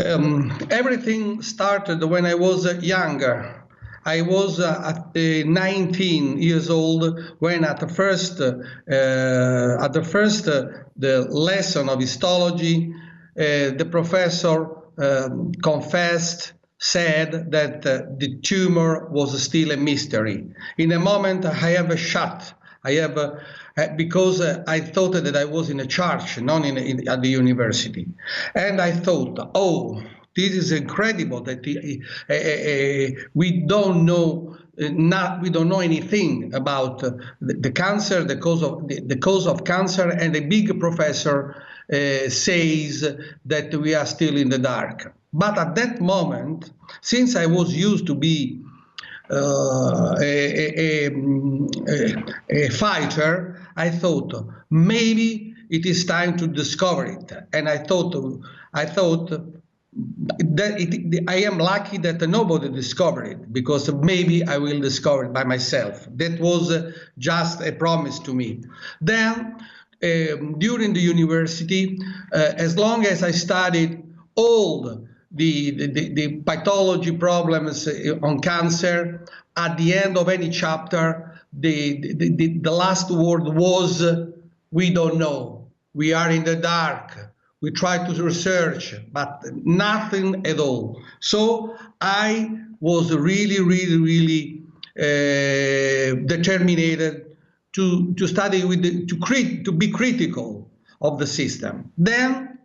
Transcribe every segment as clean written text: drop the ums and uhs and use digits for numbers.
Everything started when I was younger. I was at 19 years old when at the first the lesson of histology, the professor confessed, said that the tumor was still a mystery. In a moment, I have a shot. I have because I thought that I was in a church, not at the university, and I thought, oh, this is incredible that we don't know. We don't know anything about the cancer, the cause of cancer, and the big professor says that we are still in the dark. But at that moment, since I was used to be a fighter, I thought maybe it is time to discover it, and I thought that I am lucky that nobody discovered it, because maybe I will discover it by myself. That was just a promise to me. Then, during the university, as long as I studied all the pathology problems on cancer, at the end of any chapter, the last word was, we don't know, we are in the dark. We tried to research, but nothing at all. So I was really determined to study to be critical of the system. Then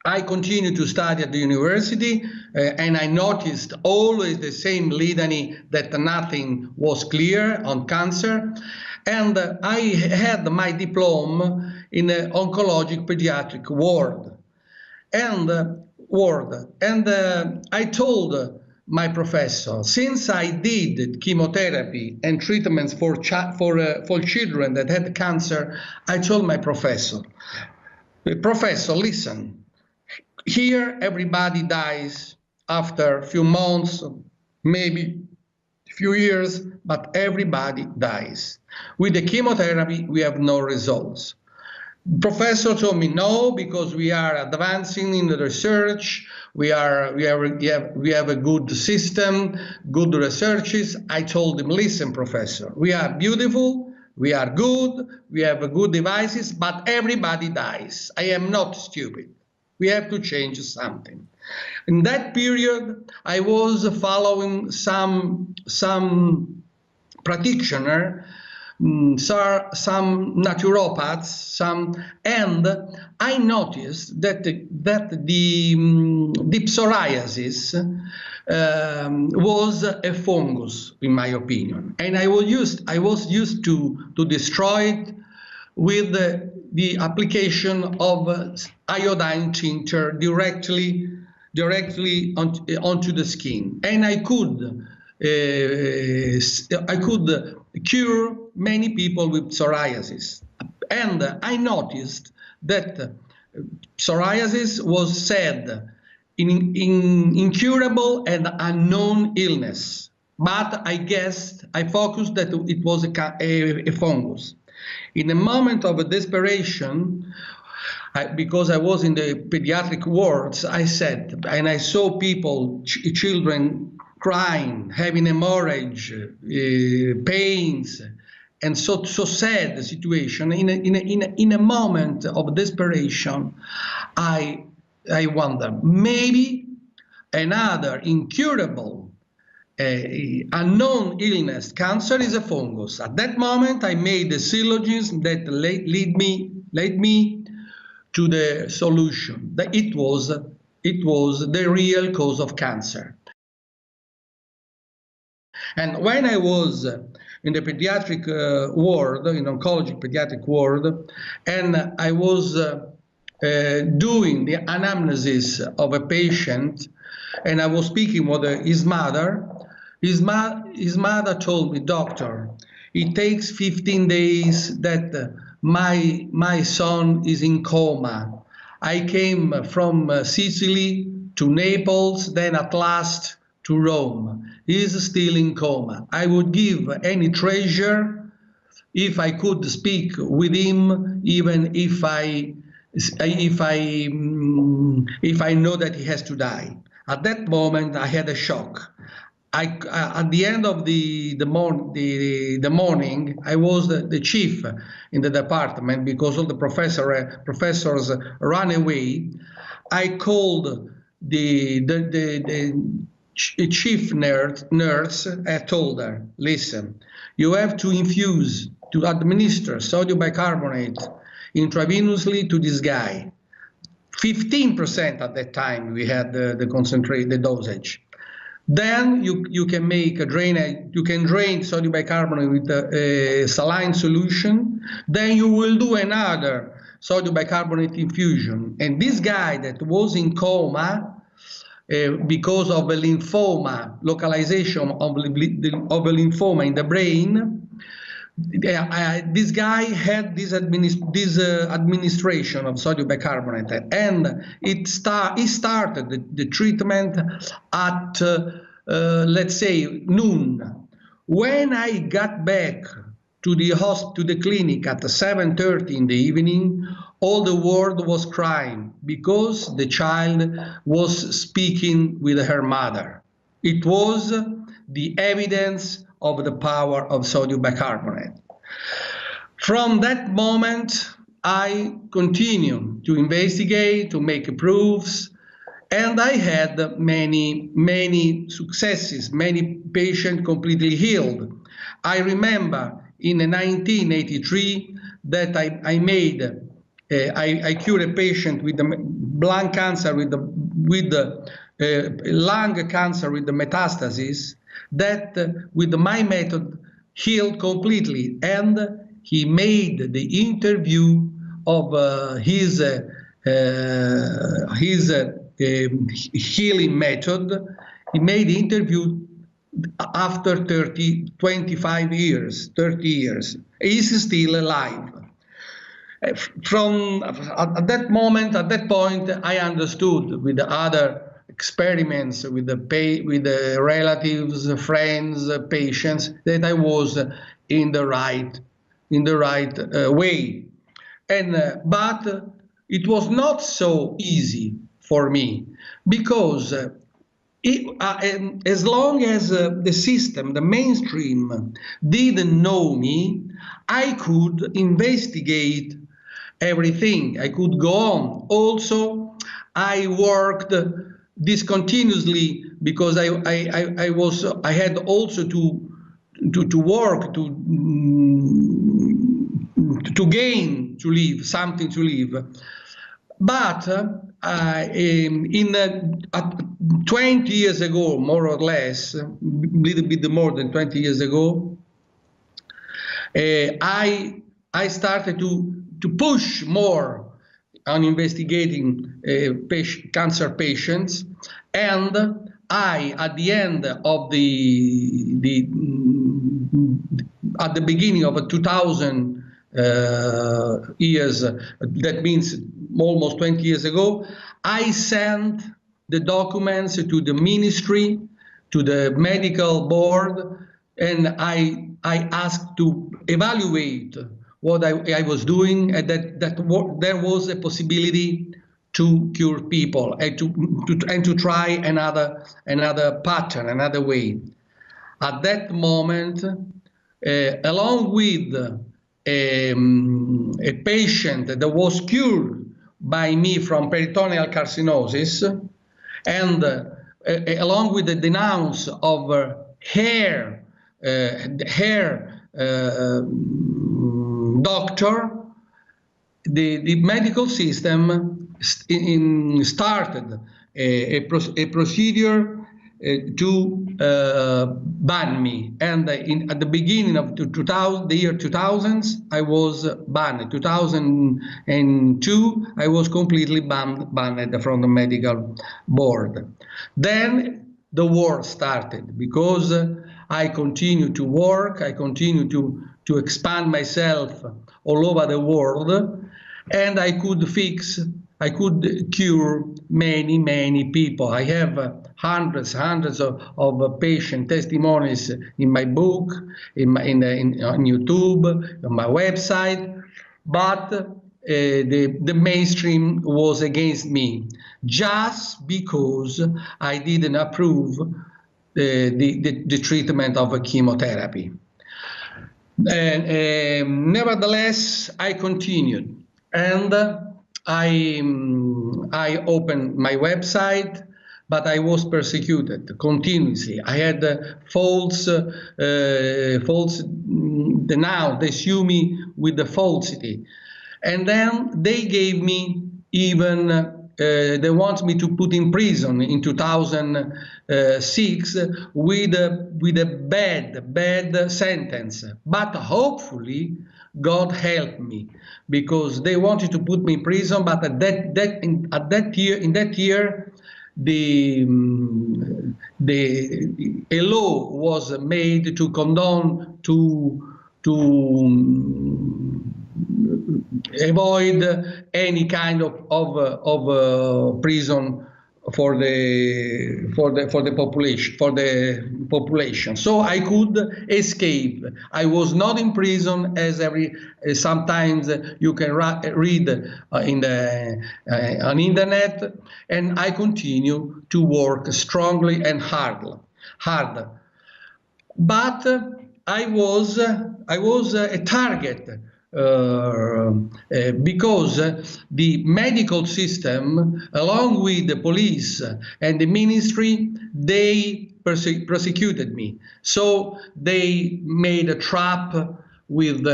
I continued to study at the university, and I noticed always the same litany that nothing was clear on cancer. And I had my diploma in the oncologic pediatric ward. And I told my professor, since I did chemotherapy and treatments for children that had cancer, I told my professor, listen, here everybody dies after a few months, maybe a few years, but everybody dies. With the chemotherapy, we have no results. Professor told me no, because we are advancing in the research. We have a good system, good researches. I told him, listen, professor, we are beautiful, we are good, we have good devices, but everybody dies. I am not stupid. We have to change something. In that period, I was following some practitioner, some naturopaths, and I noticed that the psoriasis was a fungus, in my opinion, and I was used to destroy it with the application of iodine tincture directly onto the skin, and I could cure many people with psoriasis. And I noticed that psoriasis was said incurable and unknown illness, but I focused that it was a fungus. In a moment of desperation, because I was in the pediatric wards, I said, and I saw people, children crying, having hemorrhage, pains, and so sad the situation. In a moment of desperation, I wonder, maybe another incurable, unknown illness, cancer, is a fungus. At that moment, I made the syllogism that led me to the solution. That it was the real cause of cancer. And when I was in the pediatric ward, in oncology pediatric ward, and I was doing the anamnesis of a patient, and I was speaking with his mother, his mother told me, doctor, it takes 15 days that my son is in coma. I came from Sicily to Naples, then at last to Rome. He is still in coma. I would give any treasure if I could speak with him, even if I if I know that he has to die. At that moment, I had a shock. At the end of the morning, I was the chief in the department because all the professors ran away. I called the chief nurse. I told her, listen, you have to administer sodium bicarbonate intravenously to this guy. 15% at that time we had the dosage. Then you can make a drainage. You can drain sodium bicarbonate with a saline solution. Then you will do another sodium bicarbonate infusion. And this guy that was in coma because of a lymphoma, localization of a lymphoma in the brain, this guy had this administration of sodium bicarbonate, and he started the treatment at let's say noon. When I got back to the clinic at 7:30 in the evening, all the world was crying because the child was speaking with her mother. It was the evidence of the power of sodium bicarbonate. From that moment, I continued to investigate, to make proofs, and I had many successes, many patients completely healed. I remember in 1983 that I cured a patient with the lung cancer, with the lung cancer with the metastasis, that with my method healed completely, and he made the interview of his healing method. He made the interview after 30 years. He's still alive. From at that point, I understood with the other experiments with the relatives, friends, patients, that I was in the right way. But it was not so easy for me because as long as the system, the mainstream, didn't know me, I could investigate everything. I could go on. Also, I worked discontinuously because I had also to work to gain, to live, something to live. But 20 years ago, more or less, a little bit more than 20 years ago, I started to push more on investigating cancer patients, and at the end of at the beginning of 2000 years, that means almost 20 years ago, I sent the documents to the ministry, to the medical board, and I asked to evaluate what I was doing, and that there was a possibility to cure people and to try another pattern, another way. At that moment, along with a patient that was cured by me from peritoneal carcinosis, and along with the denounce of hair doctor, the medical system started a procedure to ban me, and at the beginning of the year 2000, I was banned. 2002, I was completely banned from the medical board. Then the war started because I continued to work, I continued to expand myself all over the world, and I could cure many people. I have hundreds of patient testimonies in my book, on YouTube, on my website. But the mainstream was against me, just because I didn't approve the treatment of chemotherapy. And nevertheless, I continued, and I opened my website, but I was persecuted continuously. I had false. Now they sue me with the falsity, and then they gave me even. They want me to put in prison in 2006 with a bad sentence. But hopefully, God helped me, because they wanted to put me in prison. But in that year, a law was made to condone to avoid any kind of prison for the population. So I could escape. I was not in prison, as sometimes you can read on internet, and I continue to work strongly and hard. But I was a target. Because the medical system, along with the police and the ministry, they persecuted me. So they made a trap with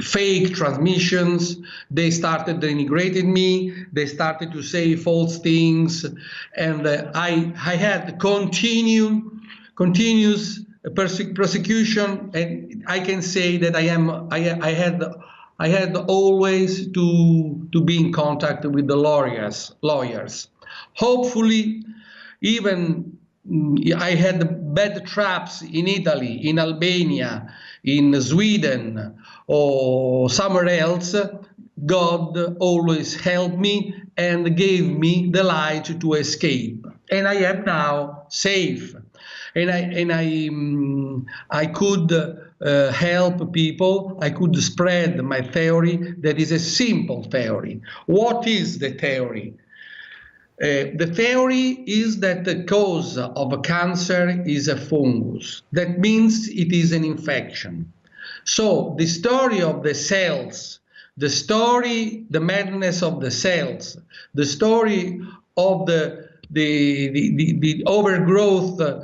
fake transmissions. They started denigrating me. They started to say false things, and I had continuous persecution, and I can say that I had always to be in contact with the lawyers. Hopefully, even I had bad traps in Italy, in Albania, in Sweden, or somewhere else. God always helped me and gave me the light to escape, and I am now safe. And I could help people. I could spread my theory. That is a simple theory. What is the theory? The theory is that the cause of cancer is a fungus. That means it is an infection. So the story of the cells, the madness of the cells, the story of the overgrowth of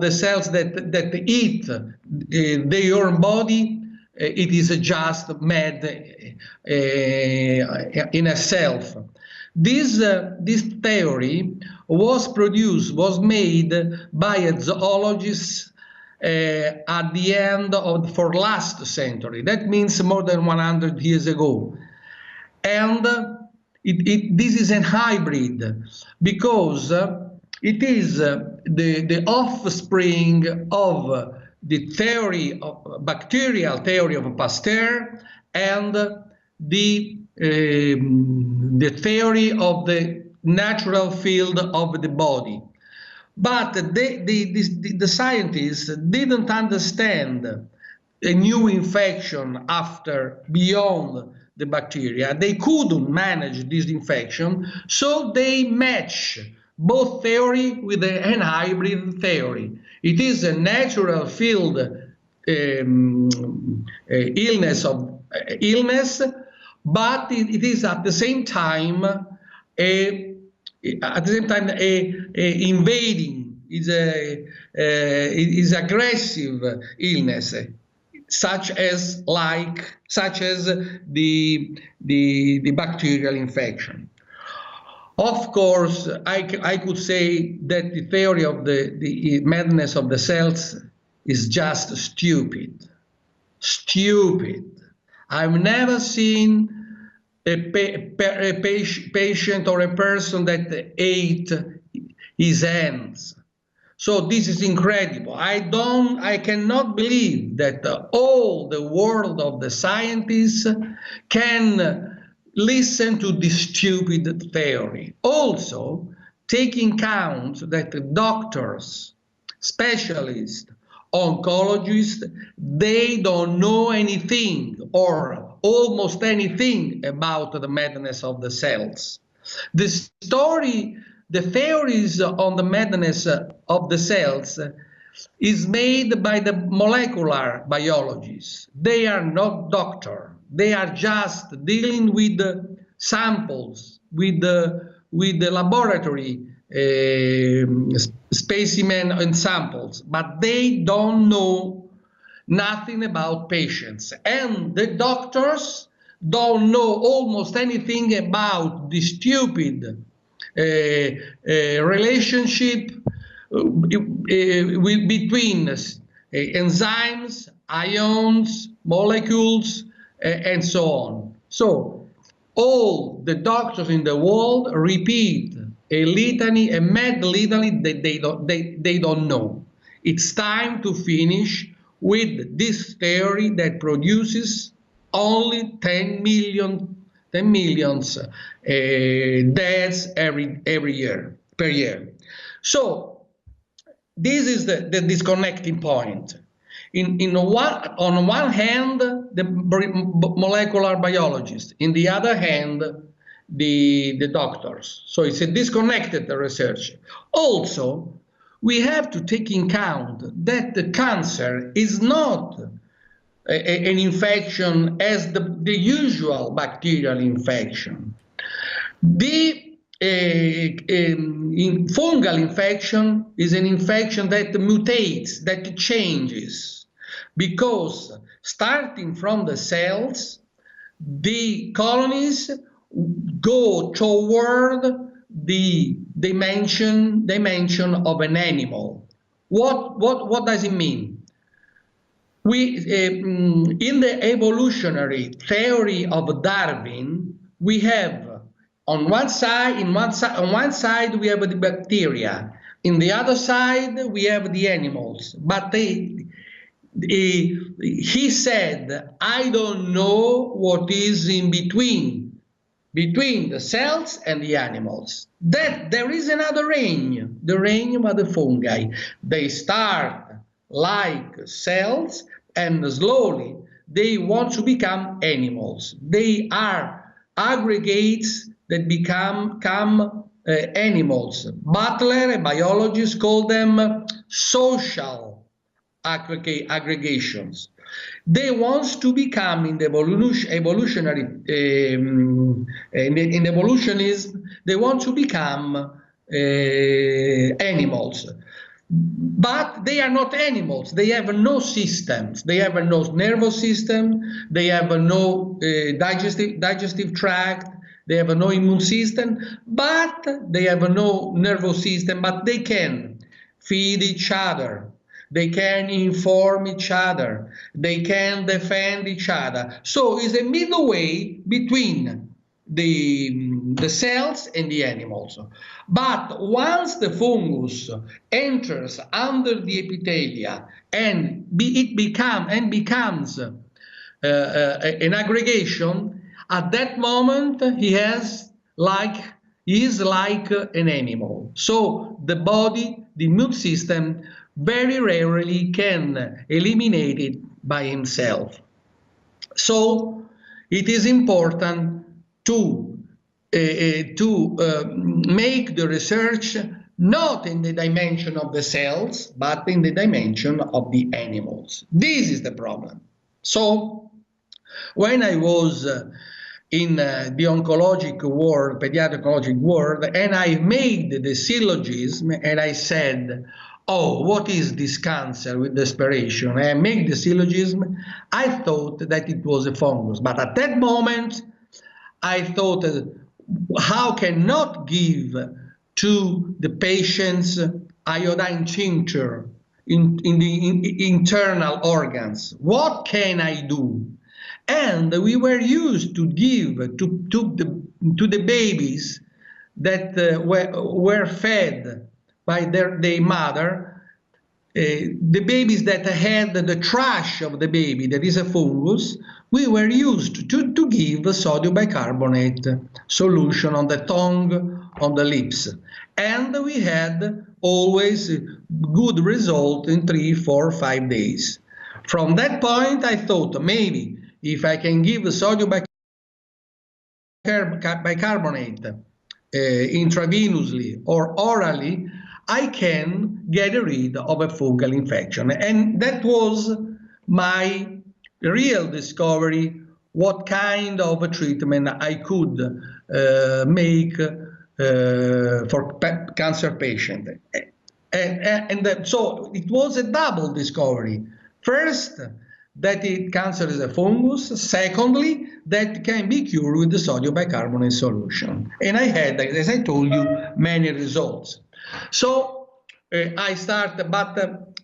the cells that eat their own body, it is just mad in itself. This theory was made by a zoologist at the end of last century. That means more than 100 years ago, and this is a hybrid, because it is the offspring of the theory of bacterial theory of Pasteur and the theory of the natural field of the body. But the scientists didn't understand a new infection beyond the bacteria. They couldn't manage this infection, so they match both theory with an hybrid theory. It is a natural field illness, but it is at the same time invading. Is aggressive illness. Such as the bacterial infection. Of course, I could say that the theory of the madness of the cells is just stupid. I've never seen a patient or a person that ate his hands. So this is incredible. I cannot believe that all the world of the scientists can listen to this stupid theory. Also, taking count that doctors, specialists, oncologists, they don't know anything or almost anything about the madness of the cells. The story, the theories on the madness of the cells is made by the molecular biologists. They are not doctors. They are just dealing with the samples, with the laboratory specimen and samples, but they don't know nothing about patients. And the doctors don't know almost anything about the stupid relationship between enzymes, ions, molecules, and so on. So all the doctors in the world repeat a litany, a mad litany that they don't know. It's time to finish with this theory that produces only 10 millions deaths every year, per year. So this is the disconnecting point. On one hand, the molecular biologists, in the other hand, the doctors. So it's a disconnected research. Also, we have to take in account that the cancer is not an infection as the usual bacterial infection. The fungal infection is an infection that mutates, that changes, because starting from the cells, the colonies go toward the dimension of an animal. What does it mean? We in the evolutionary theory of Darwin, we have on one side we have the bacteria, in the other side we have the animals. But he said, I don't know what is in between the cells and the animals. That there is another reign, the reign of the fungi. They start like cells, and slowly they want to become animals. They are aggregates that become animals. Butler, a biologist, called them social aggregations. They want to become, in the evolutionary, in evolutionism, they want to become animals. But they are not animals. They have no systems. They have no nervous system. They have no digestive tract. They have no immune system. But they have no nervous system. But they can feed each other. They can inform each other. They can defend each other. So it's a middle way between the cells and the animals. But once the fungus enters under the epithelia and it becomes an aggregation, at that moment he is like an animal. So the body, the immune system, very rarely can eliminate it by himself. So it is important to make the research not in the dimension of the cells, but in the dimension of the animals. This is the problem. So when I was in the oncologic world, pediatric oncologic world, and I made the syllogism and I said, oh, what is this cancer with desperation? I made the syllogism. I thought that it was a fungus. But at that moment, I thought, how can not give to the patients iodine tincture in the internal organs? What can I do? And we were used to give to the babies that were fed by their mother the babies that had the trash of the baby, that is a fungus, we were used to give sodium bicarbonate solution on the tongue, on the lips. And we had always good result in 3, 4, 5 days. From that point, I thought maybe if I can give sodium bicarbonate intravenously or orally, I can get rid of a fungal infection. And that was my real discovery, what kind of a treatment I could make for cancer patient. So it was a double discovery. First, that cancer is a fungus. Secondly, that can be cured with the sodium bicarbonate solution. And I had, as I told you, many results. So I started, but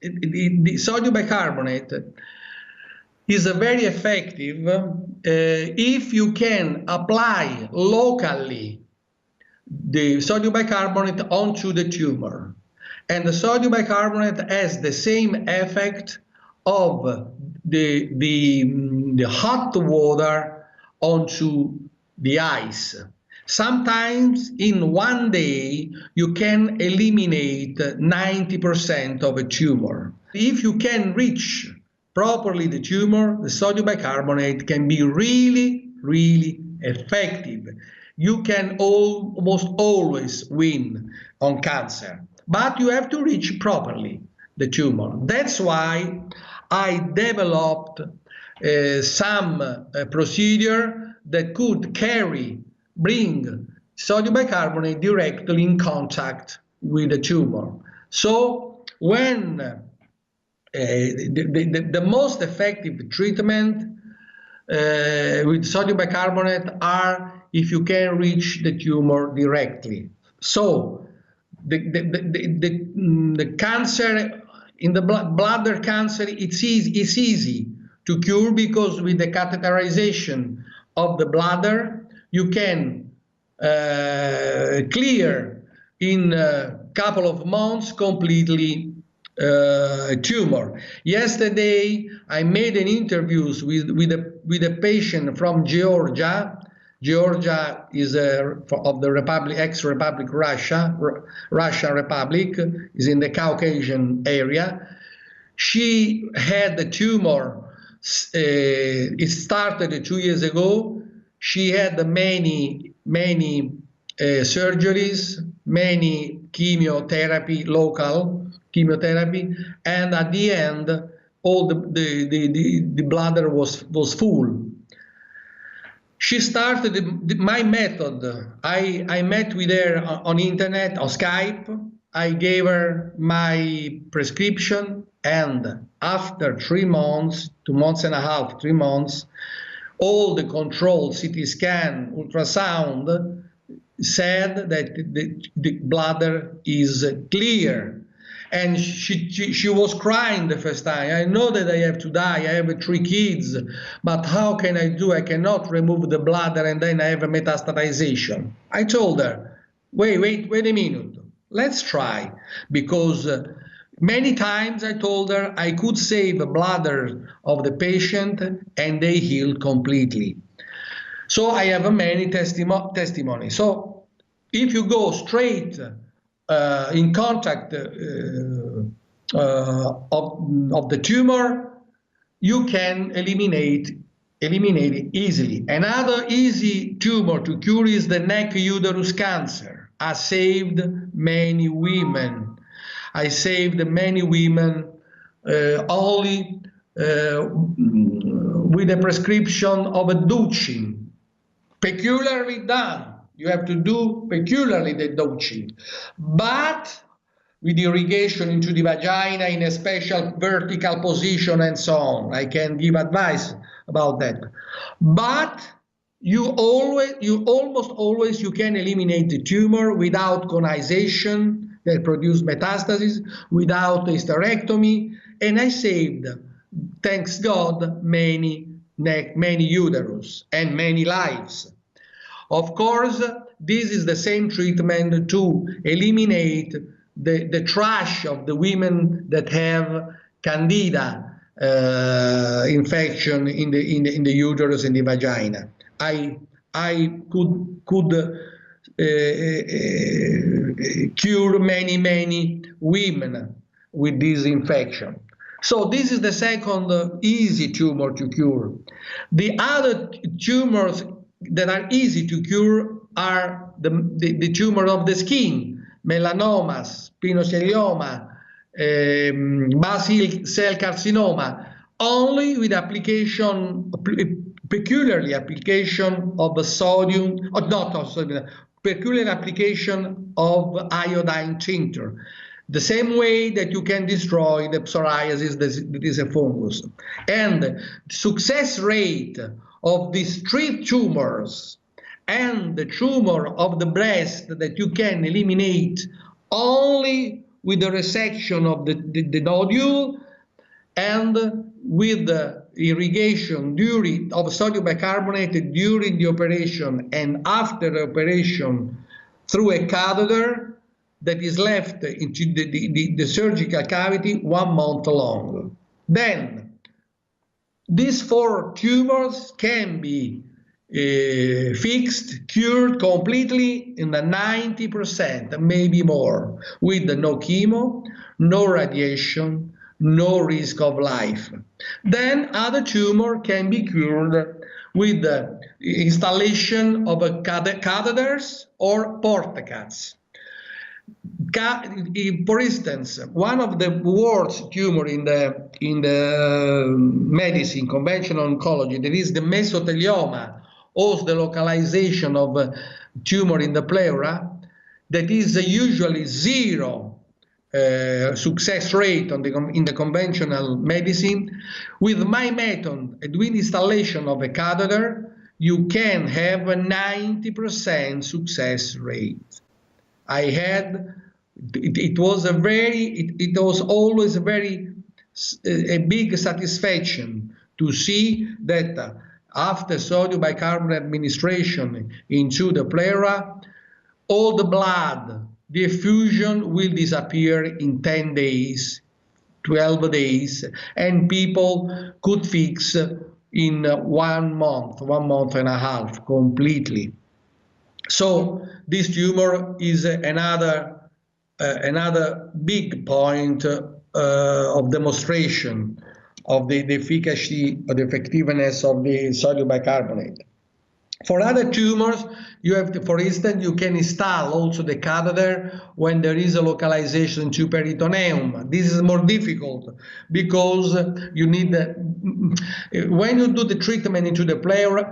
the sodium bicarbonate is very effective if you can apply locally the sodium bicarbonate onto the tumor. And the sodium bicarbonate has the same effect of the hot water onto the ice. Sometimes in one day you can eliminate 90% of a tumor. If you can reach properly the tumor, the sodium bicarbonate can be really, really effective. You can almost always win on cancer, but you have to reach properly the tumor. That's why I developed some procedure that could bring sodium bicarbonate directly in contact with the tumor. So when the most effective treatment with sodium bicarbonate are if you can reach the tumor directly. So the cancer, in the bladder cancer, it's easy to cure because with the catheterization of the bladder, you can clear in a couple of months completely a tumor. Yesterday, I made an interview with a patient from Georgia. Georgia is of the Republic, ex-Republic Russia, Russian Republic, is in the Caucasian area. She had the tumor. It started 2 years ago. She had many surgeries, many chemotherapy, local chemotherapy, and at the end, all the bladder was full. She started my method. I met with her on internet, on Skype. I gave her my prescription, and after 3 months, 2 months and a half, 3 months, all the control, CT scan, ultrasound, said that the bladder is clear. And she was crying the first time. I know that I have to die. I have 3 kids, but how can I do? I cannot remove the bladder and then I have a metastatization. I told her, wait a minute. Let's try. Because many times I told her I could save the bladder of the patient and they healed completely. So I have many testimonies. So if you go straight in contact of the tumor, you can eliminate it easily. Another easy tumor to cure is the neck uterus cancer. I saved many women. I saved many women only with a prescription of a douching, peculiarly done. You have to do peculiarly the douching, but with irrigation into the vagina in a special vertical position and so on. I can give advice about that. But you almost always can eliminate the tumor without conization that produce metastasis, without hysterectomy, and I saved, thanks God, many uterus and many lives. Of course, this is the same treatment to eliminate the trash of the women that have Candida infection in the uterus and the vagina. I could cure many women with this infection. So this is the second easy tumor to cure. The other tumors that are easy to cure are the tumor of the skin, melanomas, spinocelioma, basal cell carcinoma, only with application, peculiarly application of sodium, or not of sodium, peculiar application of iodine tincture. The same way that you can destroy the psoriasis that is a fungus. And success rate of these three tumors and the tumor of the breast that you can eliminate only with the resection of the nodule and with the irrigation of sodium bicarbonate during the operation and after the operation through a catheter that is left into the surgical cavity 1 month long. Then these 4 tumors can be fixed, cured completely in the 90%, maybe more, with no chemo, no radiation, no risk of life. Then other tumor can be cured with the installation of catheters or portacats. For instance, one of the worst tumor in the medicine, conventional oncology, that is the mesothelioma, or the localization of a tumor in the pleura, that is usually 0 success rate in the conventional medicine. With my method, with installation of a catheter, you can have a 90% success rate. I had, it was always a big satisfaction to see that after sodium bicarbonate administration into the pleura, all the blood, the effusion will disappear in 10 days, 12 days, and people could fix in 1 month, 1 month and a half completely. So this tumor is another big point of demonstration of the efficacy or the effectiveness of the sodium bicarbonate. For other tumors, you have to, for instance, you can install also the catheter when there is a localization to peritoneum. This is more difficult because you need, when you do the treatment into the pleura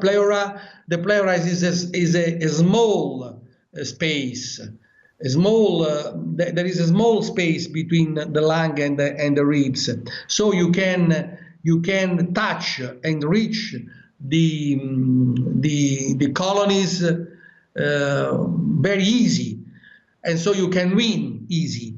is a small space. There is a small space between the lung and the ribs, so you can touch and reach the colonies very easy, and so you can win easy.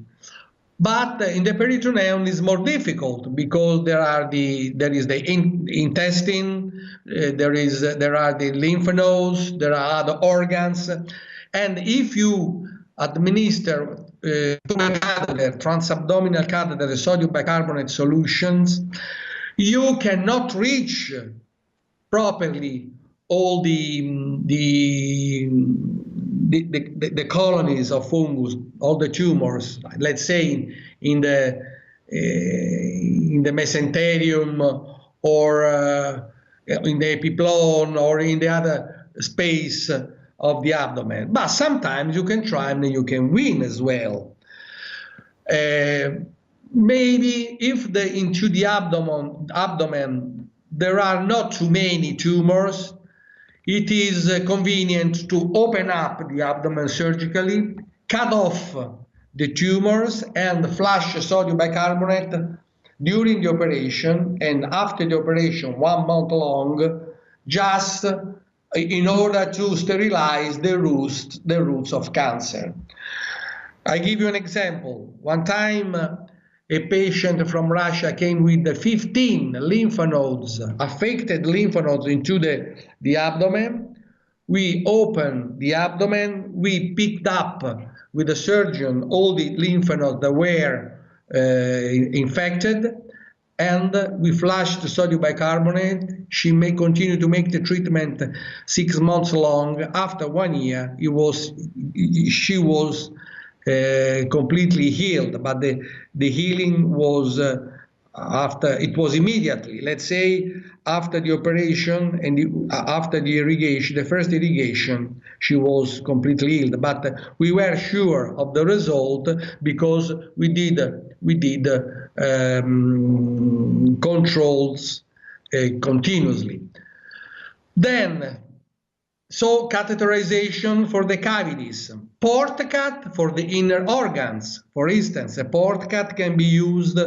But in the peritoneum is more difficult because there is the intestine, there are the lymph nodes, there are other organs, and if you administer transabdominal catheter sodium bicarbonate solutions, you cannot reach properly all the colonies of fungus, all the tumors. Let's say in the mesenterium or in the epiplone or in the other space of the abdomen. But sometimes you can try and you can win as well. Maybe if into the abdomen there are not too many tumors, it is convenient to open up the abdomen surgically, cut off the tumors and flush sodium bicarbonate during the operation and after the operation 1 month long, just in order to sterilize the roots of cancer. I give you an example. One time a patient from Russia came with 15 lymph nodes, affected lymph nodes into the abdomen, we opened the abdomen, we picked up with the surgeon all the lymph nodes that were infected, and we flushed the sodium bicarbonate. She may continue to make the treatment 6 months long. After 1 year, she was completely healed, but the healing was it was immediately. Let's say after the operation and after the irrigation, the first irrigation, she was completely healed. But we were sure of the result because we did controls continuously. Then, so catheterization for the cavities, port cath for the inner organs. For instance, a port cath can be used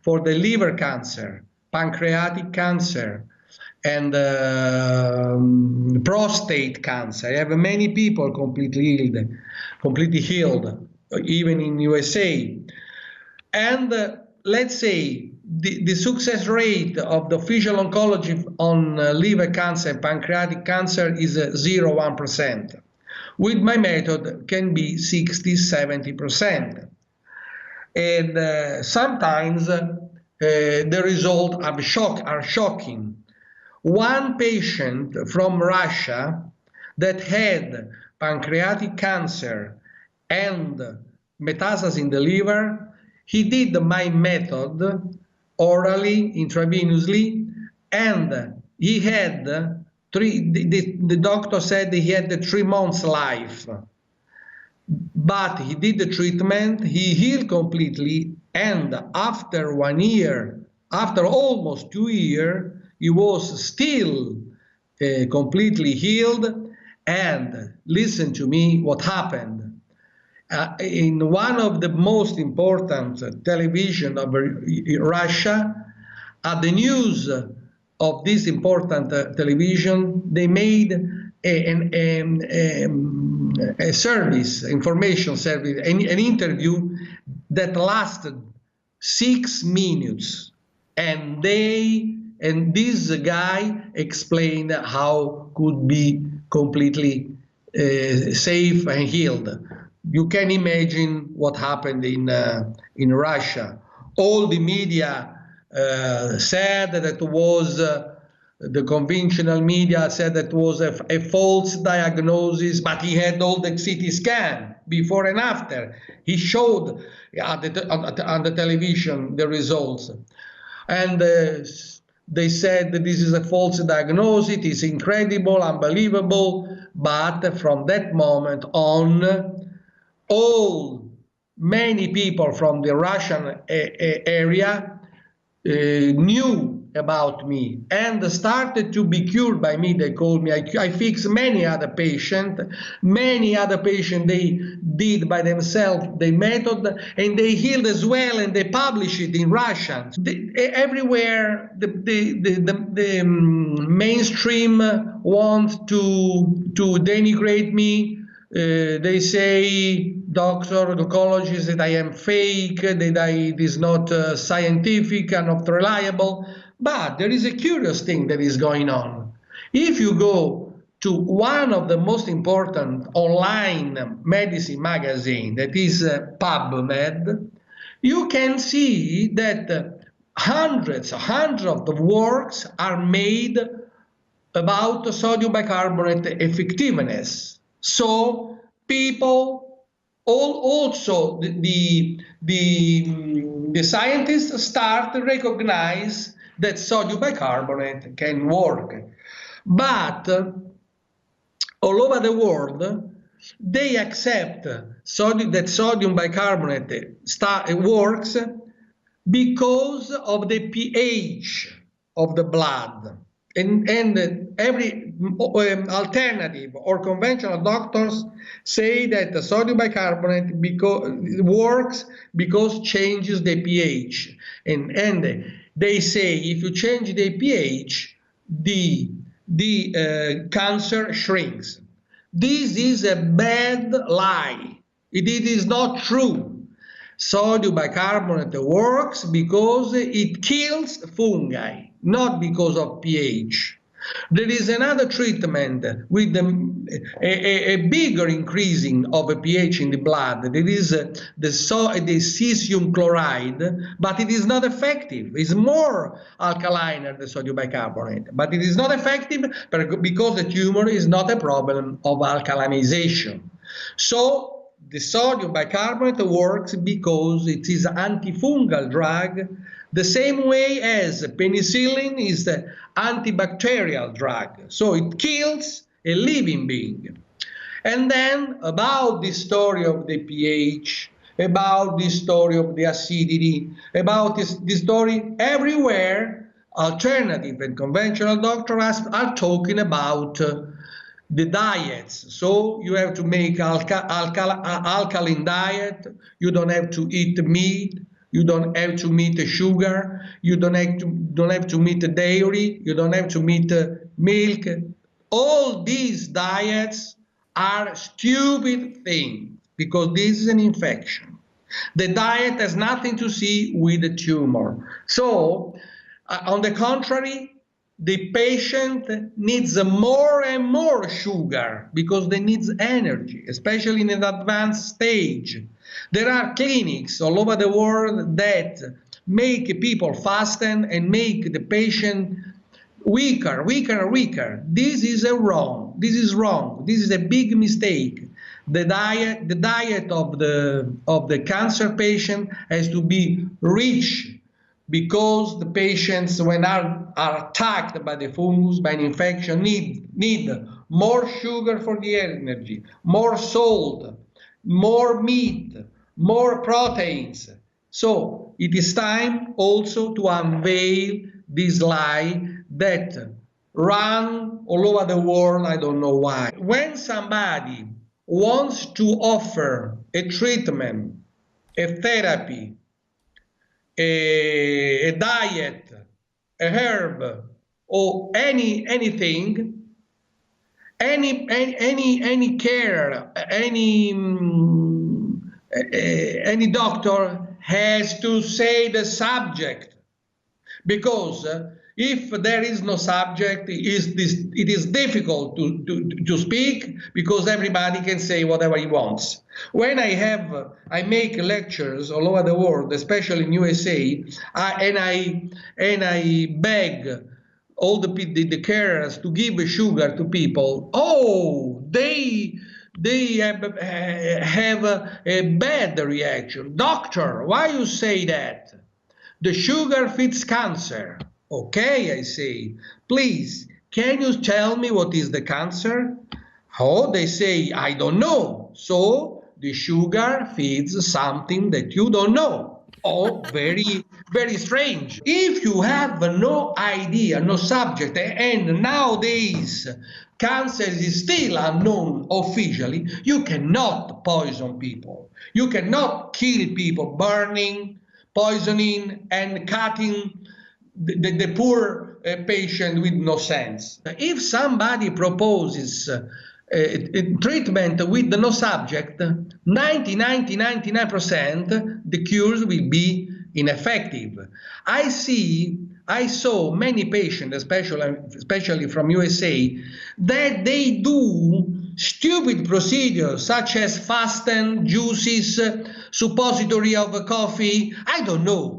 for the liver cancer, pancreatic cancer, and prostate cancer. I have many people completely healed, even in USA. And let's say the success rate of the official oncology on liver cancer and pancreatic cancer is 0.1%. With my method can be 60–70%. And sometimes the results are shocking. One patient from Russia that had pancreatic cancer and metastasis in the liver, he did my method orally, intravenously, and he had the doctor said he had 3 months life. But he did the treatment, he healed completely, and after 1 year, after almost 2 years, he was still completely healed. And listen to me, what happened. In one of the most important television of Russia, at the news of this important television, they made a service, information service, an interview that lasted 6 minutes, and this guy explained how could be completely safe and healed. You can imagine what happened in Russia. All the media said that it was the conventional media said that was a false diagnosis, but he had all the CT scan before and after. He showed on the television the results. And they said that this is a false diagnosis, it is incredible, unbelievable. But from that moment on, many people from the Russian area knew about me and started to be cured by me. They called me. I fixed many other patients. They did by themselves the method, and they healed as well, and they publish it in Russian. Everywhere the mainstream wants to denigrate me. They say, doctor, oncologist, that I am fake, that it is not scientific and not reliable. But there is a curious thing that is going on. If you go to one of the most important online medicine magazine, that is PubMed, you can see that hundreds of works are made about sodium bicarbonate effectiveness. So people, also the scientists start to recognize that sodium bicarbonate can work. But all over the world, they accept that sodium bicarbonate works because of the pH of the blood. And every alternative or conventional doctors say that the sodium bicarbonate works because changes the pH. And they say if you change the pH, the cancer shrinks. This is a bad lie. It is not true. Sodium bicarbonate works because it kills fungi, not because of pH. There is another treatment with the a bigger increasing of a pH in the blood. There is the cesium chloride, but it is not effective. It's more alkaline than the sodium bicarbonate, but it is not effective because the tumor is not a problem of alkalinization. So the sodium bicarbonate works because it is an antifungal drug, the same way as penicillin is the antibacterial drug. So it kills a living being. And then about the story of the pH, about the story of the acidity, about this story everywhere, alternative and conventional doctors are talking about the diets. So you have to make alkaline diet. You don't have to eat meat. You don't have to eat sugar. You don't have to eat dairy. You don't have to eat milk. All these diets are stupid things because this is an infection. The diet has nothing to see with the tumor. So, on the contrary, the patient needs more and more sugar because they need energy, especially in an advanced stage. There are clinics all over the world that make people fasten and make the patient weaker. This is wrong. This is wrong. This is a big mistake. The diet of the cancer patient has to be rich, because the patients, when are attacked by the fungus, by an infection, need more sugar for the energy, more salt, more meat, more proteins. So it is time also to unveil this lie that run all over the world, I don't know why. When somebody wants to offer a treatment, a therapy, a diet, a herb, or anything, any care, any doctor has to say the subject, because if there is no subject, it is difficult to speak, because everybody can say whatever he wants. When I make lectures all over the world, especially in USA, and I beg all the carers to give sugar to people. Oh, they have a bad reaction. Doctor, why you say that? The sugar feeds cancer. Okay, I say, please, can you tell me what is the cancer? Oh, they say, I don't know. So the sugar feeds something that you don't know. Oh, very, very strange. If you have no idea, no subject, and nowadays cancer is still unknown officially, you cannot poison people. You cannot kill people, burning, poisoning, and cutting the poor patient with no sense. If somebody proposes a treatment with no subject, 99% the cures will be ineffective. I saw many patients, especially from USA, that they do stupid procedures such as fasten, juices, suppository of coffee. I don't know.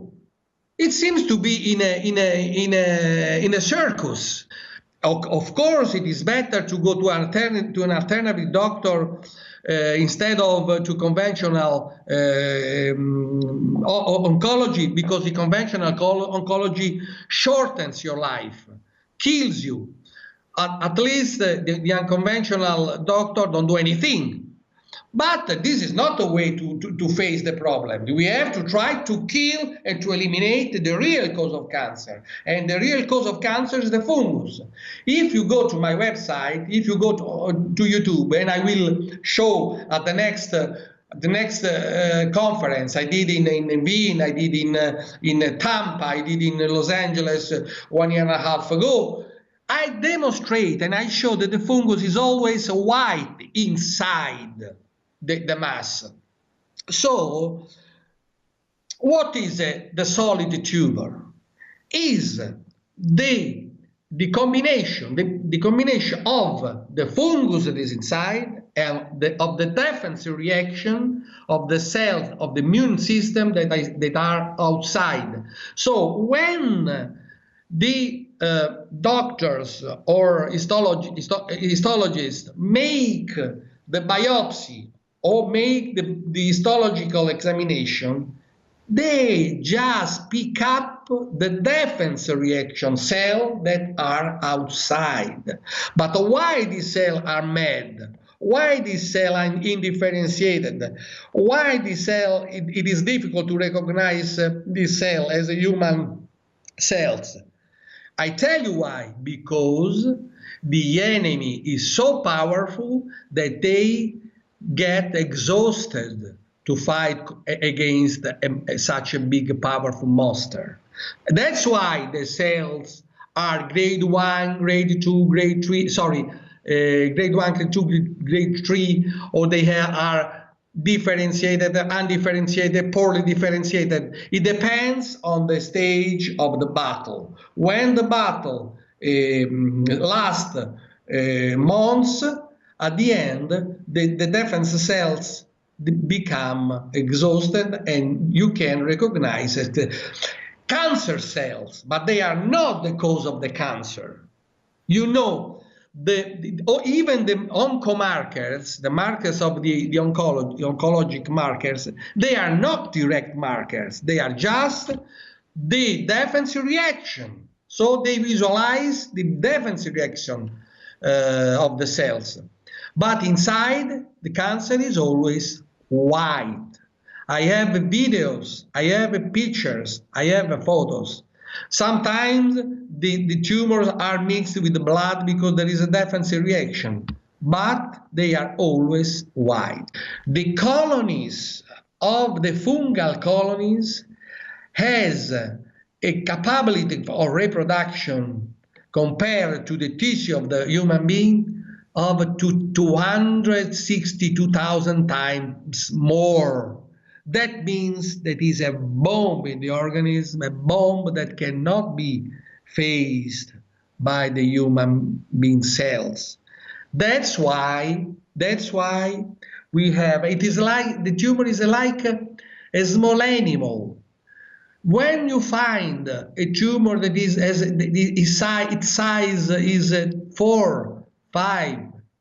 It seems to be in a circus. Of course, it is better to go to an alternative doctor instead of to conventional oncology, because the conventional oncology shortens your life, kills you. At least the unconventional doctor don't do anything. But this is not a way to face the problem. We have to try to kill and to eliminate the real cause of cancer. And the real cause of cancer is the fungus. If you go to my website, if you go to YouTube, and I will show at the next conference I did in Wien, I did in Tampa, I did in Los Angeles 1.5 years ago, I demonstrate and I show that the fungus is always white inside the mass. So, what is the solid tumor? Is the the combination of the fungus that is inside and of the defense reaction of the cells of the immune system that are outside. So when the doctors or histologists make the biopsy or make the histological examination, they just pick up the defense reaction cells that are outside. But why these cells are mad? Why these cells are indifferentiated? Why this cell, it is difficult to recognize this cell as a human cells? I tell you why. Because the enemy is so powerful that they get exhausted to fight against such a big, powerful monster. That's why the cells are grade 1, grade 2, grade 3, grade 1, grade 2, grade 3, or they are differentiated, undifferentiated, poorly differentiated. It depends on the stage of the battle. When the battle lasts months, at the end, the defense cells become exhausted and you can recognize it. Cancer cells, but they are not the cause of the cancer. You know, even the oncomarkers, the markers of the oncologic markers, they are not direct markers. They are just the defense reaction. So they visualize the defense reaction of the cells. But inside, the cancer is always white. I have videos, I have pictures, I have photos. Sometimes the tumors are mixed with the blood because there is a defense reaction, but they are always white. The colonies of the fungal colonies has a capability of reproduction compared to the tissue of the human being of 262,000 times more. That means that is a bomb in the organism, a bomb that cannot be faced by the human being cells. That's why we have, it is like, the tumor is like a small animal. When you find a tumor that is, its size is 4, 5,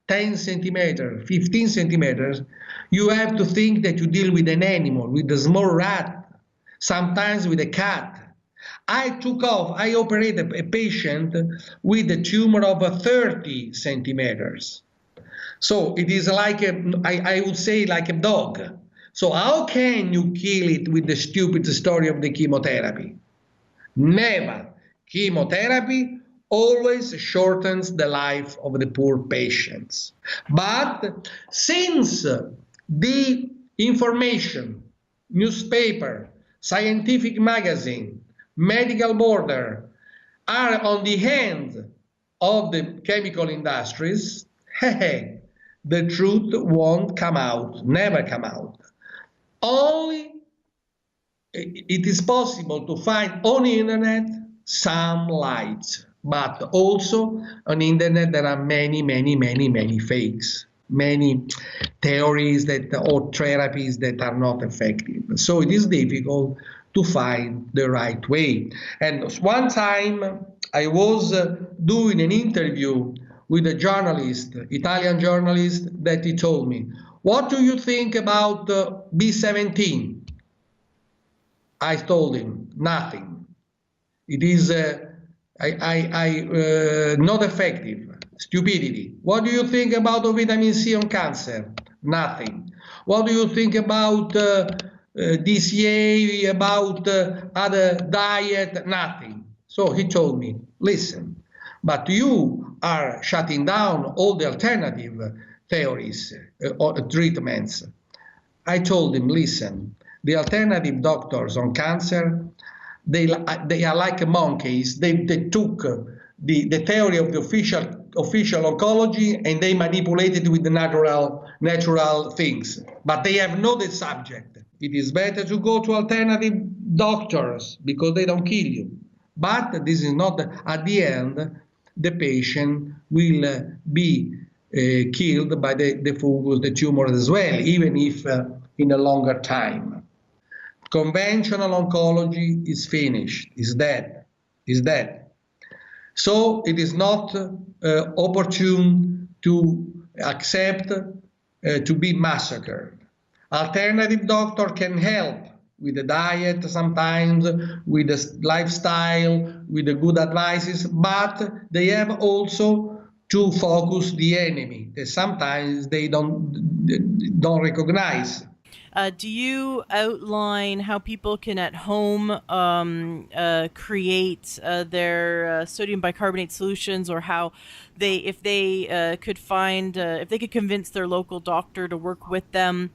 10 centimeters, 15 centimeters, you have to think that you deal with an animal, with a small rat, sometimes with a cat. I operated a patient with a tumor of 30 centimeters. So it is like, I would say like a dog. So how can you kill it with the stupid story of the chemotherapy? Never. Chemotherapy always shortens the life of the poor patients. But since the information, newspaper, scientific magazine, medical border are on the hands of the chemical industries, the truth won't come out, never come out. Only it is possible to find on the internet some light, but also on the internet there are many fakes, many theories or therapies that are not effective. So it is difficult to find the right way. And one time I was doing an interview with a journalist, Italian journalist, that he told me, "What do you think about B17? I told him, "Nothing. It is not effective. Stupidity. What do you think about vitamin C on cancer? Nothing. What do you think about DCA, about other diet? Nothing." So he told me, "Listen, but you are shutting down all the alternative theories or treatments." I told him, "Listen, the alternative doctors on cancer, they are like monkeys. They took the theory of the official oncology and they manipulated with the natural things, but they have no the subject. It is better to go to alternative doctors because they don't kill you. But this is not, at the end, the patient will be killed by the fungus, the tumor as well, even if in a longer time. Conventional oncology is finished, is dead, is dead. So it is not opportune to accept to be massacred. Alternative doctor can help with the diet sometimes, with the lifestyle, with the good advices, but they have also to focus the enemy that sometimes they don't recognize. Do you outline how people can at home create their sodium bicarbonate solutions, or how if they could convince their local doctor to work with them?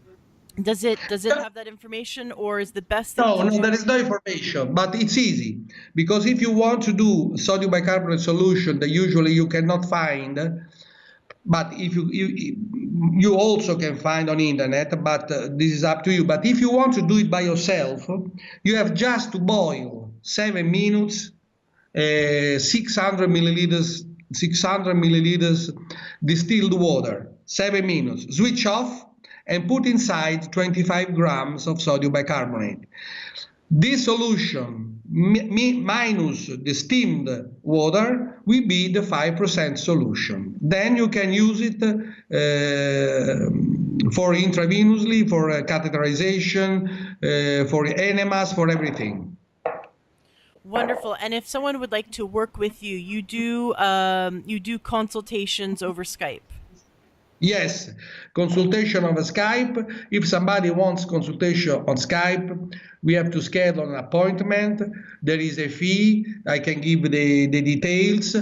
Does it have that information, or is the best thing to do? No, there is no information, but it's easy, because if you want to do sodium bicarbonate solution that usually you cannot find, but if you also can find on internet, but this is up to you. But if you want to do it by yourself, you have just to boil 7 minutes, 600 milliliters distilled water, 7 minutes, switch off, and put inside 25 grams of sodium bicarbonate. This solution minus the steamed water will be the 5% solution. Then you can use it for intravenously, for catheterization, for enemas, for everything. Wonderful. And if someone would like to work with you, you do consultations over Skype. Yes, consultation on Skype. If somebody wants consultation on Skype, we have to schedule an appointment. There is a fee. I can give the details,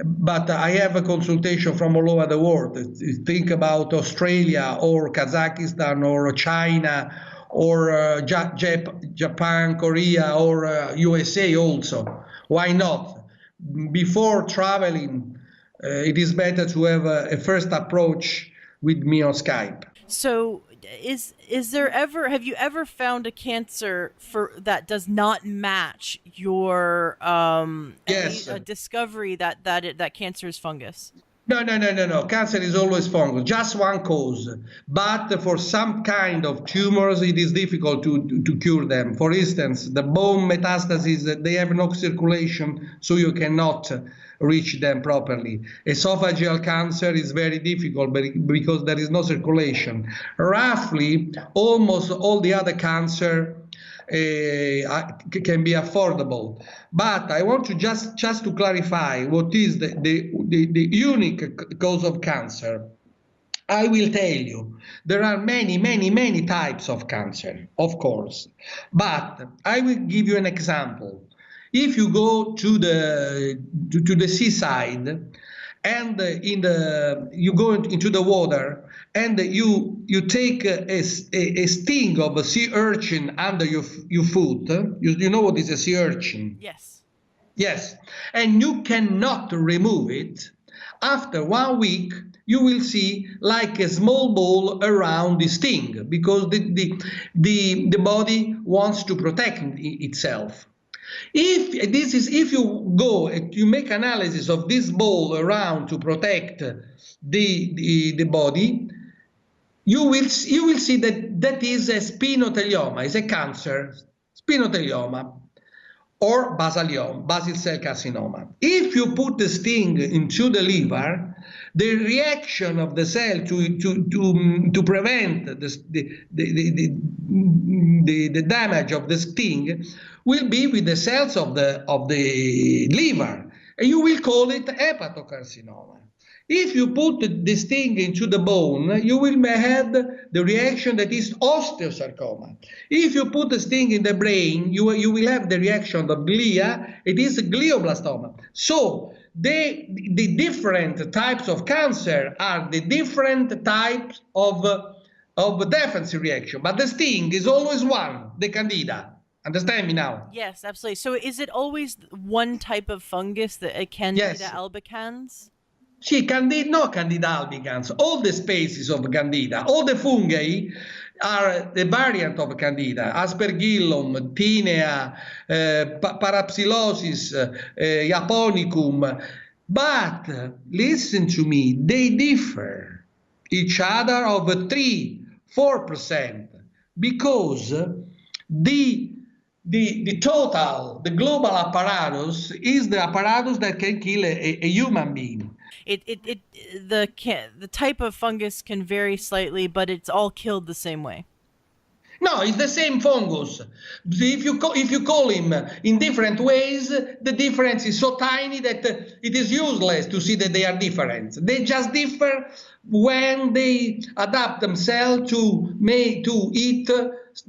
but I have a consultation from all over the world. Think about Australia or Kazakhstan or China or Japan, Korea, or USA also. Why not? Before traveling, it is better to have a first approach with me on Skype. So have you ever found a cancer that does not match your Yes. discovery that cancer is fungus? No. Cancer is always fungus, just one cause. But for some kind of tumors, it is difficult to cure them. For instance, the bone metastases, they have no circulation, so you cannot reach them properly. Esophageal cancer is very difficult because there is no circulation. Roughly, almost all the other cancer can be affordable. But I want to just to clarify what is the unique cause of cancer. I will tell you, there are many types of cancer, of course. But I will give you an example. If you go to the seaside, and you go into the water, and you take a sting of a sea urchin under your foot. You know what is a sea urchin? Yes. Yes, and you cannot remove it. After 1 week, you will see like a small ball around the sting, because the body wants to protect itself. If you go and you make analysis of this ball around to protect the body, you will see that is a spinothelioma, is a cancer, spinothelioma, or basalioma, basal cell carcinoma. If you put the sting into the liver, the reaction of the cell to prevent the damage of the sting will be with the cells of the liver, and you will call it hepatocarcinoma. If you put the sting into the bone, you will have the reaction that is osteosarcoma. If you put the sting in the brain, you will have the reaction of glia. It is glioblastoma. So the different types of cancer are the different types of defensive reaction. But the sting is always one, the Candida. Understand me now? Yes, absolutely. So is it always one type of fungus, the Candida albicans? No Candida albicans. All the species of Candida, all the fungi are the variant of Candida. Aspergillum, Tinea, Parapsilosis, Japonicum. But listen to me, they differ each other of 3-4% because the total, the global apparatus is the apparatus that can kill a human being. The type of fungus can vary slightly, but it's all killed the same way. No, it's the same fungus. If you call him in different ways, the difference is so tiny that it is useless to see that they are different. They just differ when they adapt themselves to eat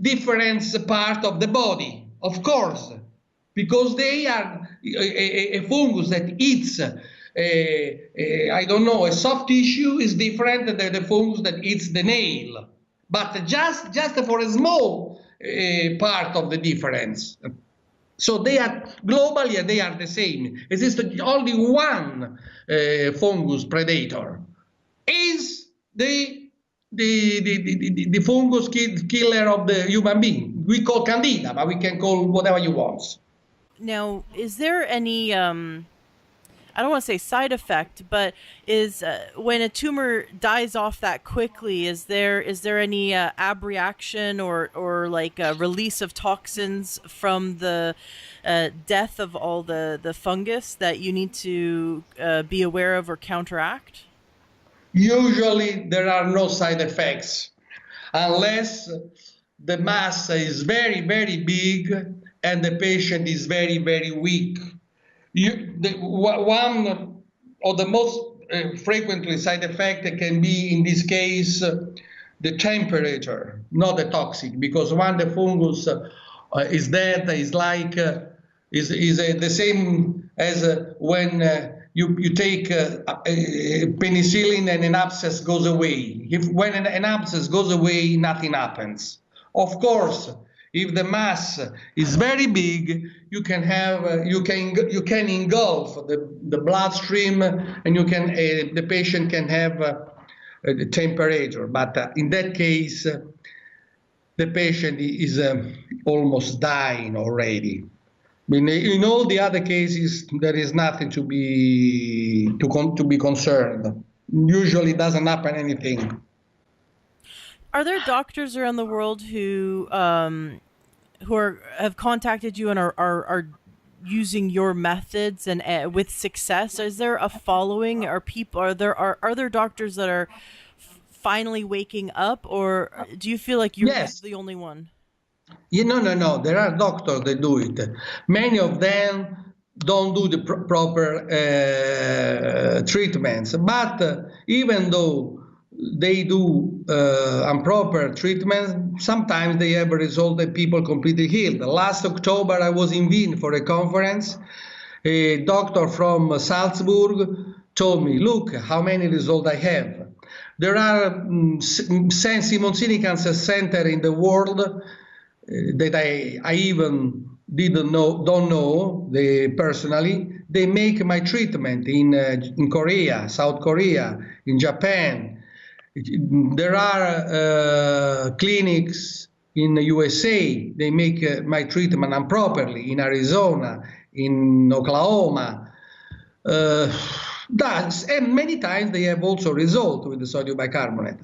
different part of the body. Of course, because they are a fungus that eats. I don't know, a soft tissue is different than the fungus that eats the nail. But just for a small part of the difference. So they are globally they are the same. Exists only one fungus predator. Is the fungus killer of the human being. We call Candida, but we can call whatever you want. Now, is there any I don't want to say side effect, but is when a tumor dies off that quickly, is there any abreaction or like a release of toxins from the death of all the fungus that you need to be aware of or counteract? Usually there are no side effects unless the mass is very, very big and the patient is very, very weak. One of the most frequently side effect can be, in this case, the temperature, not the toxic, because when the fungus is dead, is like is the same as when you take penicillin and an abscess goes away. When an abscess goes away, nothing happens. Of course, if the mass is very big, you can engulf the bloodstream, and the patient can have the temperature. But in that case, the patient is almost dying already. In all the other cases, there is nothing to be concerned. Usually, doesn't happen anything. Are there doctors around the world who have contacted you and are using your methods and with success? Is there a following? Are there doctors that are finally waking up, or do you feel like you're the only one? No. There are doctors that do it. Many of them don't do the proper treatments, but even though they do improper treatment, sometimes they have a result that people completely healed. Last October, I was in Wien for a conference. A doctor from Salzburg told me, look how many results I have. There are Simoncini Cancer Center in the world that I even don't know personally. They make my treatment in Korea, South Korea, in Japan. There are clinics in the USA. They make my treatment improperly in Arizona, in Oklahoma. And many times they have also result with the sodium bicarbonate.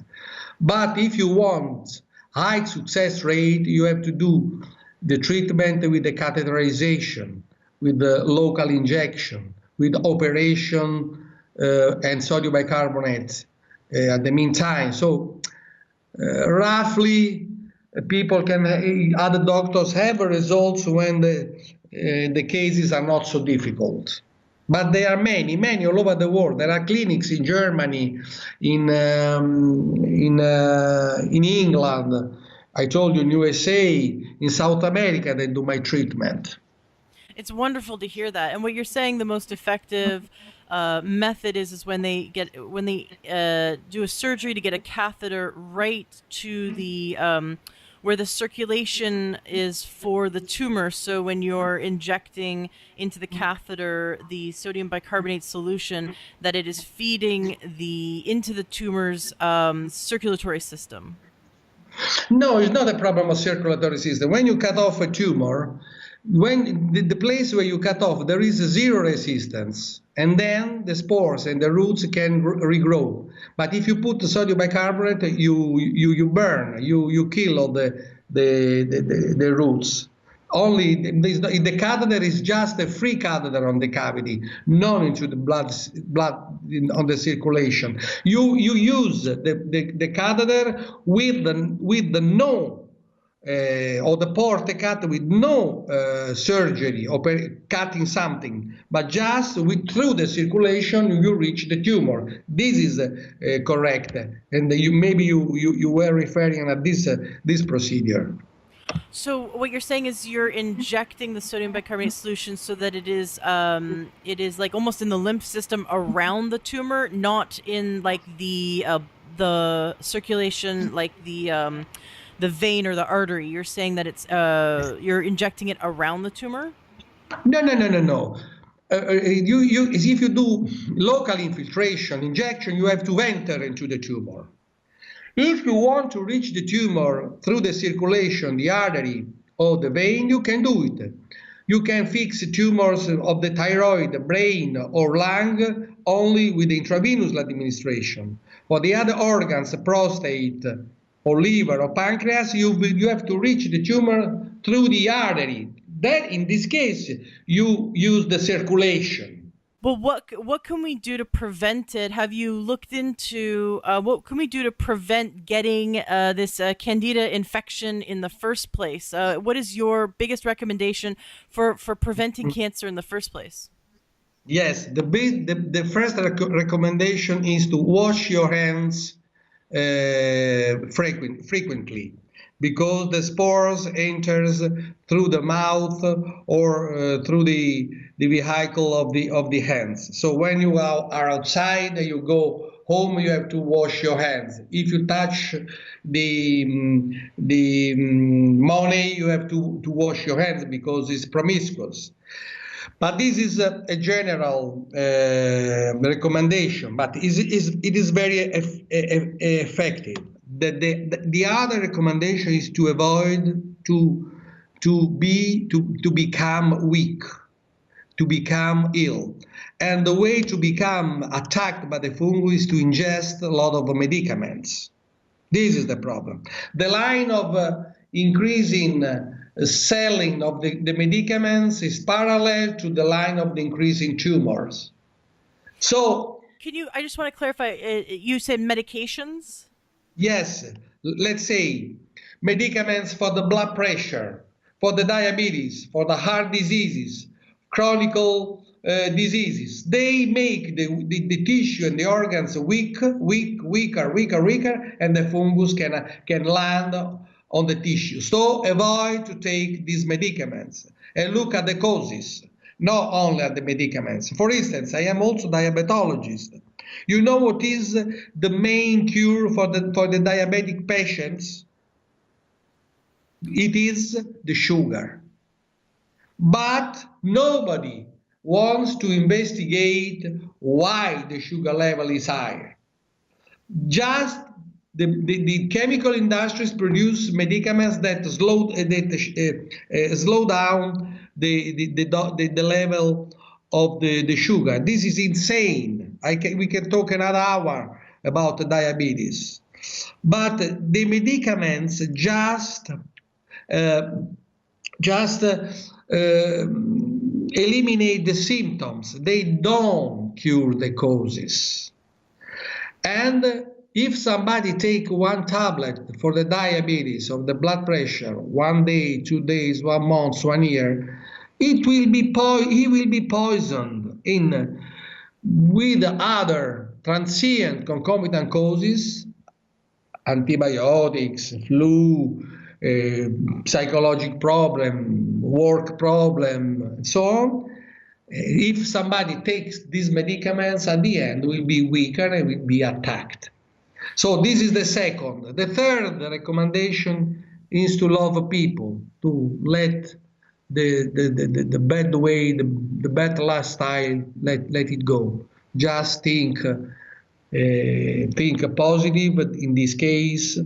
But if you want high success rate, you have to do the treatment with the catheterization, with the local injection, with operation and sodium bicarbonate at the meantime. So roughly other doctors have results when the cases are not so difficult. But there are many all over the world. There are clinics in Germany, in England, I told you, in USA, in South America, that do my treatment. It's wonderful to hear that. And what you're saying, the most effective method is when they do a surgery to get a catheter right to the where the circulation is for the tumor. So when you're injecting into the catheter the sodium bicarbonate solution, that it is feeding into the tumor's circulatory system. No, it's not a problem of circulatory system. When you cut off a tumor, when the place where you cut off, there is zero resistance, and then the spores and the roots can regrow. But if you put the sodium bicarbonate, you burn, you kill all the roots. Only the catheter is just a free catheter on the cavity, not into the blood on the circulation. You use the catheter with the no or the port cut with no surgery or cutting something, but just through the circulation you reach the tumor. This is correct, and maybe you were referring at this procedure. So what you're saying is you're injecting the sodium bicarbonate solution so that it is like almost in the lymph system around the tumor, not in like the circulation, like the vein or the artery. You're saying that it's you're injecting it around the tumor? No. If you do local infiltration injection, you have to enter into the tumor. If you want to reach the tumor through the circulation, the artery or the vein, you can do it. You can fix tumors of the thyroid, the brain or lung only with intravenous administration. For the other organs, prostate or liver or pancreas, you have to reach the tumor through the artery. Then in this case, you use the circulation. Well, what can we do to prevent it? Have you looked into what can we do to prevent getting this Candida infection in the first place? What is your biggest recommendation for preventing cancer in the first place? Yes, the first recommendation is to wash your hands frequently, because the spores enters through the mouth or through the vehicle of the hands. So when you are outside, you go home, you have to wash your hands. If you touch the money, you have to wash your hands because it's promiscuous. But this is a general recommendation, but it is very effective. The other recommendation is to avoid to become weak, to become ill. And the way to become attacked by the fungus is to ingest a lot of medicaments. This is the problem. The line of increasing selling of the medicaments is parallel to the line of the increasing tumors. So, I just want to clarify, you said medications? Yes, let's say medicaments for the blood pressure, for the diabetes, for the heart diseases, chronic diseases. They make the tissue and the organs weaker, and the fungus can land on the tissue. So avoid to take these medicaments and look at the causes, not only at the medicaments. For instance, I am also diabetologist. You know what is the main cure for the diabetic patients? It is the sugar. But nobody wants to investigate why the sugar level is higher. Just the chemical industries produce medicaments that slow down the level of the sugar. This is insane. We can talk another hour about the diabetes. But the medicaments just eliminate the symptoms. They don't cure the causes. And if somebody take one tablet for the diabetes or the blood pressure, 1 day, 2 days, 1 month, 1 year, he will be poisoned with other transient concomitant causes, antibiotics, flu, psychological problem, work problem, and so on. If somebody takes these medicaments, at the end will be weaker and will be attacked. So this is the second. The third recommendation is to love people, to let the bad way, the bad lifestyle, let it go. Just think positive, but in this case,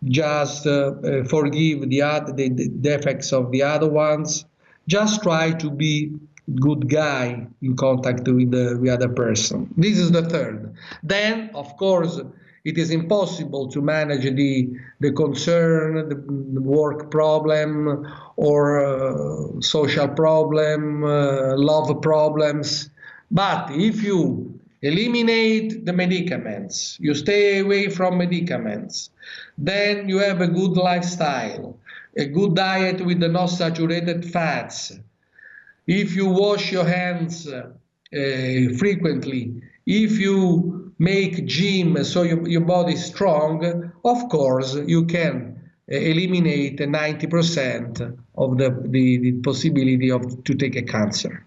just forgive the defects of the other ones. just try to be good guy in contact with the other person. This is the third. Then, of course, it is impossible to manage the concern, the work problem, or social problem, love problems. But if you eliminate the medicaments, you stay away from medicaments, then you have a good lifestyle, a good diet with the no saturated fats. If you wash your hands frequently, if you make gym so your body is strong, of course you can eliminate 90% of the possibility of to take a cancer.